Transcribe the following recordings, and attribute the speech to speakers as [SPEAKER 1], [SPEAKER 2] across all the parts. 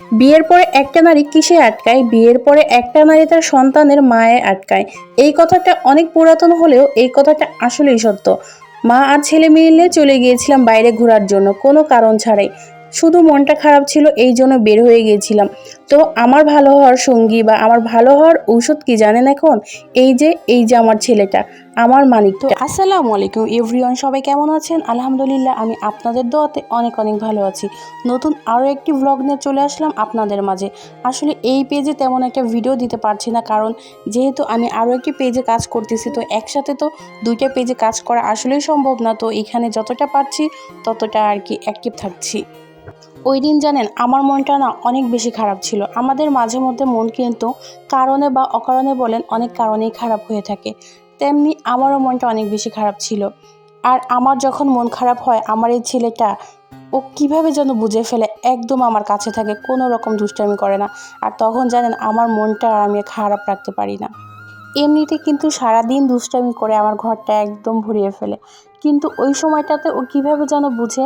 [SPEAKER 1] বিয়ের পরে একটা নারী কিসে আটকায়? বিয়ের পরে একটা নারী তার সন্তানের মায়ে আটকায়। এই কথাটা অনেক পুরাতন হলেও এই কথাটা আসলেই সত্য। মা আর ছেলে মিলে চলে গিয়েছিলাম বাইরে ঘোরার জন্য, কোনো কারণ ছাড়াই। শুধু মনটা খারাপ ছিল, এই জন্য বের হয়ে গিয়েছিলাম। তো আমার ভালো হওয়ার সঙ্গী বা আমার ভালো হওয়ার ঔষধ কি জানেন এখন? এই যে আমার ছেলেটা, আমার মানিকটা। আসসালামু আলাইকুম এভরিওয়ান, সবাই কেমন আছেন? আলহামদুলিল্লাহ, আমি আপনাদের দোয়াতে অনেক অনেক ভালো আছি। নতুন আরও একটি ভ্লগ নিয়ে চলে আসলাম আপনাদের মাঝে। আসলে এই পেজে তেমন একটা ভিডিও দিতে পারছি না, কারণ যেহেতু আমি আরও একটি পেজে কাজ করতেছি, তো একসাথে তো দুইটা পেজে কাজ করা আসলেই সম্ভব না। তো এখানে যতটা পারছি ততটা আর কি অ্যাক্টিভ থাকছি। ওই দিন জানেন আমার মনটা না অনেক বেশি খারাপ ছিল। আমাদের মাঝে মধ্যে মন কিন্তু কারণে বা অকারণে বলেন অনেক কারণেই খারাপ হয়ে থাকে, তেমনি আমারও মনটা অনেক বেশি খারাপ ছিল। আর আমার যখন মন খারাপ হয়, আমার এই ছেলেটা ও কিভাবে যেন বুঝে ফেলে, একদম আমার কাছে থাকে, কোনো রকম দুষ্টামি করে না। আর তখন জানেন আমার মনটা আমি খারাপ রাখতে পারি না। এমনিতে কিন্তু সারাদিন দুষ্টামি করে আমার ঘরটা একদম ভরিয়ে ফেলে, কিন্তু ওই সময়টাতে ও কিভাবে যেন বুঝে,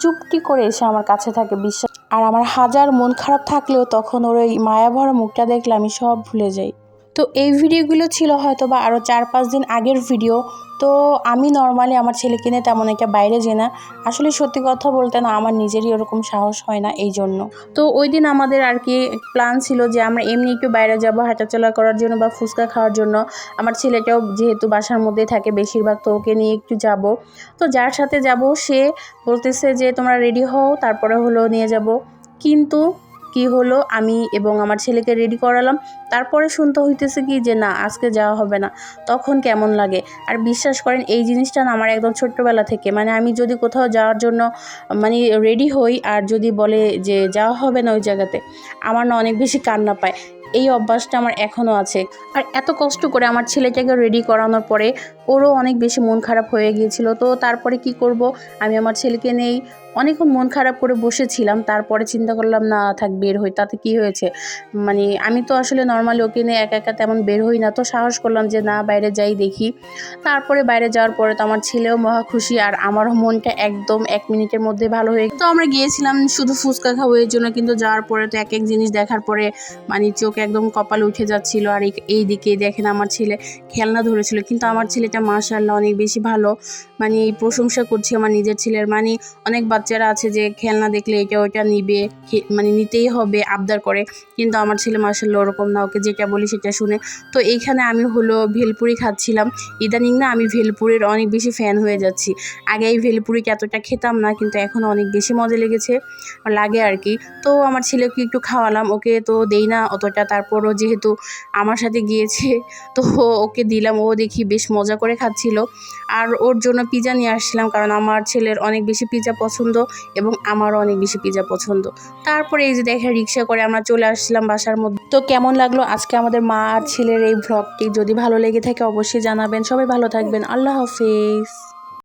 [SPEAKER 1] চুপটি করে এসে আমার কাছে থাকে, বিশ্বাস। আর আমার হাজার মন খারাপ থাকলেও তখন ওর ওই মায়াভরা মুখটা দেখলে আমি সব ভুলে যাই। তো এই ভিডিওগুলো ছিল হয়তো বা আরও 4-5 দিন আগের ভিডিও। তো আমি নর্মালি আমার ছেলেকে নিয়ে তেমন একটা বাইরে যাই না। আসলে সত্যি কথা বলতে না, আমার নিজেরই ওরকম সাহস হয় না, এই জন্য। তো ওই দিন আমাদের আর কি প্ল্যান ছিল যে আমরা এমনি একটু বাইরে যাব হাঁটাচলা করার জন্য বা ফুচকা খাওয়ার জন্য। আমার ছেলেটাও যেহেতু বাসার মধ্যেই থাকে বেশিরভাগ, তো ওকে নিয়ে একটু যাব। তো যার সাথে যাব সে বলতেছে যে তোমরা রেডি হও, তারপরে হলো নিয়ে যাব। কিন্তু কি হলো, আমি এবং আমার ছেলেকে রেডি করালাম, তারপরে শুনতে হইতেছে কি যে না, আজকে যাওয়া হবে না। তখন কেমন লাগে। আর বিশ্বাস করেন এই জিনিসটা না আমার একদম ছোট্টবেলা থেকে, মানে আমি যদি কোথাও যাওয়ার জন্য মানে রেডি হই আর যদি বলে যে যাওয়া হবে না ওই জায়গাতে, আমার না অনেক বেশি কান্না পায়। এই অভ্যাসটা আমার এখনও আছে। আর এত কষ্ট করে আমার ছেলেটাকে রেডি করানোর পরে ওরও অনেক বেশি মন খারাপ হয়ে গিয়েছিল। তো তারপরে কি করব, আমি আমার ছেলেকে নেই অনেকক্ষণ মন খারাপ করে বসেছিলাম। তারপরে চিন্তা করলাম না থাক, বের হই, তাতে কি হয়েছে। মানে আমি তো আসলে নর্মালি ওকে নিয়ে একা একা তেমন বের হই না, তো সাহস করলাম যে না, বাইরে যাই দেখি। তারপরে বাইরে যাওয়ার পরে তো আমার ছেলেও মহা খুশি আর আমারও মনটা একদম 1 মিনিটের মধ্যে ভালো হয়ে গেল। তো আমরা গিয়েছিলাম শুধু ফুচকা খাবো এর জন্য, কিন্তু যাওয়ার পরে তো এক এক জিনিস দেখার পরে মানে চোখ একদম কপালে উঠে যাচ্ছিল। আর এই দিকে দেখেন আমার ছেলে খেলনা ধরেছিল, কিন্তু আমার ছেলেটা মাশাআল্লাহ অনেক বেশি ভালো। মানে প্রশংসা করছি আমার নিজের ছেলের। মানে অনেক বাচ্চারা আছে যে খেলনা দেখলে এটা ওইটা নিবে, মানে নিতেই হবে, আবদার করে, কিন্তু আমার ছেলে মাশাআল্লাহ ওরকম না, ওকে যেটা বলি সেটা শুনে। তো এইখানে আমি হলো ভেলপুরি খাচ্ছিলাম। ইদানিং না আমি ভেলপুরির অনেক বেশি ফ্যান হয়ে যাচ্ছি। আগে এই ভেলপুরিটা এতটা খেতাম না, কিন্তু এখন অনেক বেশি মজা লেগেছে, লাগে আর কি। তো আমার ছেলেকে একটু খাওয়ালাম, ওকে তো দেই না অতটা, তারপরও যেহেতু আমার সাথে গিয়েছে তো ওকে দিলাম, ও দেখি বেশ মজা করে খাচ্ছিল। আর ওর জন্য পিজা নিয়ে আসছিলাম, কারণ আমার ছেলের অনেক বেশি পিজা পছন্দ এবং আমারও অনেক বেশি পিজা পছন্দ। তারপরে এই যে দেখে রিক্সা করে আমরা চলে আসছিলাম বাসার মধ্যে। তো কেমন লাগলো আজকে আমাদের মা আর ছেলের এই ভ্লগটি? যদি ভালো লেগে থাকে অবশ্যই জানাবেন। সবাই ভালো থাকবেন, আল্লাহ হাফেজ।